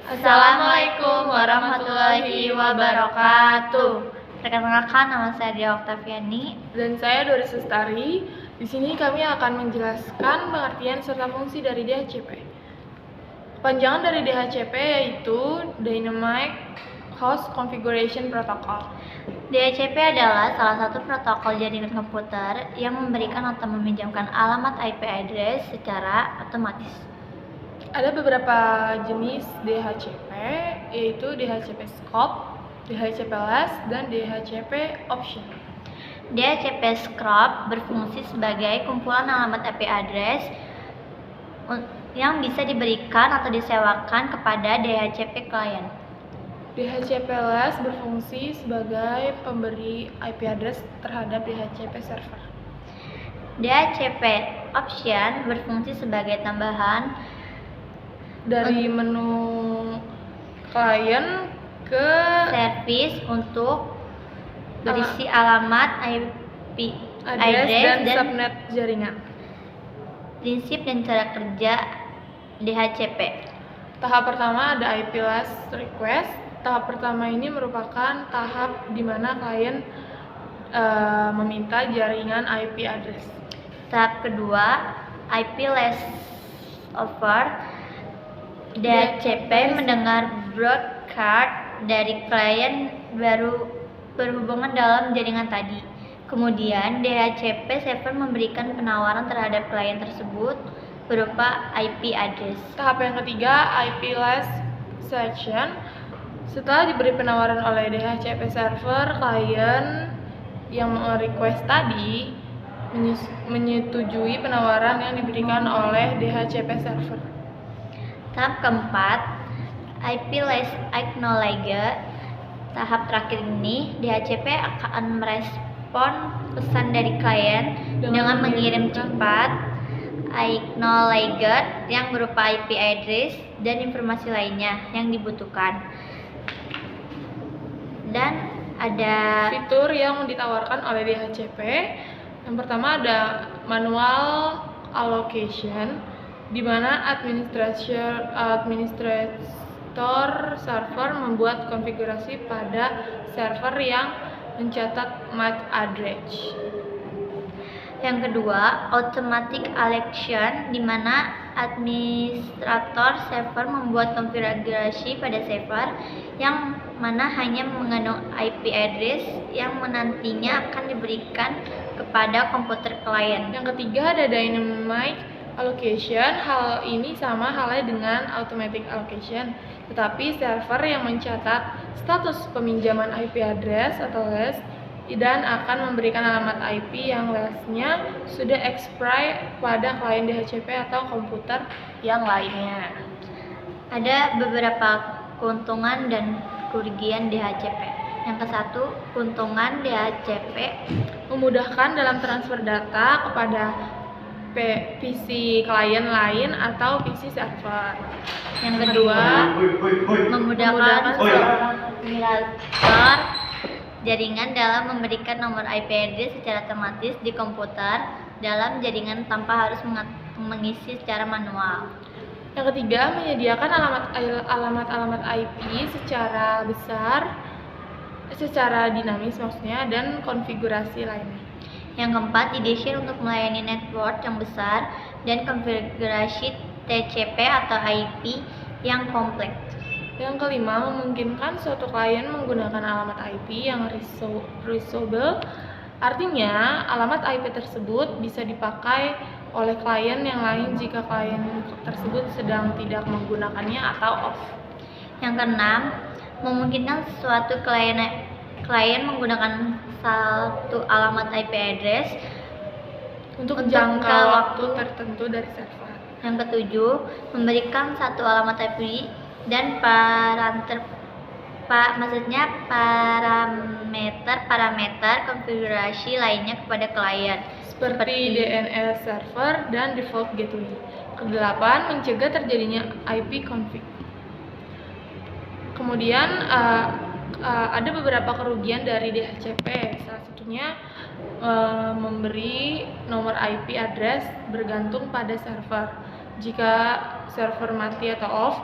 Assalamualaikum warahmatullahi wabarakatuh. Perkenalkan, nama saya Dia Oktaviani. Dan saya Doris Lestari. Di sini kami akan menjelaskan pengertian serta fungsi dari DHCP. Panjangan dari DHCP yaitu Dynamic Host Configuration Protocol. DHCP adalah salah satu protokol jaringan komputer yang memberikan atau meminjamkan alamat IP address secara otomatis. Ada beberapa jenis DHCP, yaitu DHCP Scope, DHCP Less, dan DHCP Option. DHCP Scope berfungsi sebagai kumpulan alamat IP address yang bisa diberikan atau disewakan kepada DHCP client. DHCP Less berfungsi sebagai pemberi IP address terhadap DHCP server. DHCP Option berfungsi sebagai tambahan dari menu klien ke servis untuk berisi alamat IP address dan subnet jaringan. Prinsip dan cara kerja DHCP. Tahap pertama ada IP last request. Tahap pertama ini merupakan tahap di mana klien meminta jaringan IP address. Tahap kedua IP last over. DHCP mendengar broadcast dari klien baru berhubungan dalam jaringan tadi. Kemudian DHCP server memberikan penawaran terhadap klien tersebut berupa IP address. Tahap yang ketiga IP last session. Setelah diberi penawaran oleh DHCP server, klien yang request tadi menyetujui penawaran yang diberikan oleh DHCP server. Tahap keempat, IP less acknowledge. Tahap terakhir ini, DHCP akan merespon pesan dari klien dengan mengirim cepat acknowledge yang berupa IP address dan informasi lainnya yang dibutuhkan. Dan ada fitur yang ditawarkan oleh DHCP. Yang pertama ada manual allocation, di mana administrator server membuat konfigurasi pada server yang mencatat MAC address. Yang kedua, automatic allocation, di mana administrator server membuat konfigurasi pada server yang mana hanya mengandung IP address yang nantinya akan diberikan kepada komputer klien. Yang ketiga ada dynamic allocation. Hal ini sama halnya dengan automatic allocation, tetapi server yang mencatat status peminjaman IP address atau LAS dan akan memberikan alamat IP yang LAS-nya sudah expire pada klien DHCP atau komputer yang lainnya. Ada beberapa keuntungan dan kerugian DHCP. Yang ke-1, keuntungan DHCP memudahkan dalam transfer data kepada PC klien lain atau PC server. Yang kedua, memudahkan seorang administrator jaringan dalam memberikan nomor IP address secara otomatis di komputer dalam jaringan tanpa harus mengisi secara manual. Yang ketiga, menyediakan alamat IP secara besar, secara dinamis maksudnya, dan konfigurasi lainnya. Yang keempat, didesain untuk melayani network yang besar dan konfigurasi TCP atau IP yang kompleks. Yang kelima, memungkinkan suatu klien menggunakan alamat IP yang reusable. Artinya, alamat IP tersebut bisa dipakai oleh klien yang lain jika klien tersebut sedang tidak menggunakannya atau off. Yang keenam, memungkinkan suatu klien menggunakan satu alamat IP address untuk jangka waktu tertentu dari server. Yang ketujuh, memberikan satu alamat IP dan parameter konfigurasi lainnya kepada klien seperti DNS server dan default gateway. Kedelapan, mencegah terjadinya IP conflict. Kemudian ada beberapa kerugian dari DHCP. Salah satunya memberi nomor IP address bergantung pada server. Jika server mati atau off,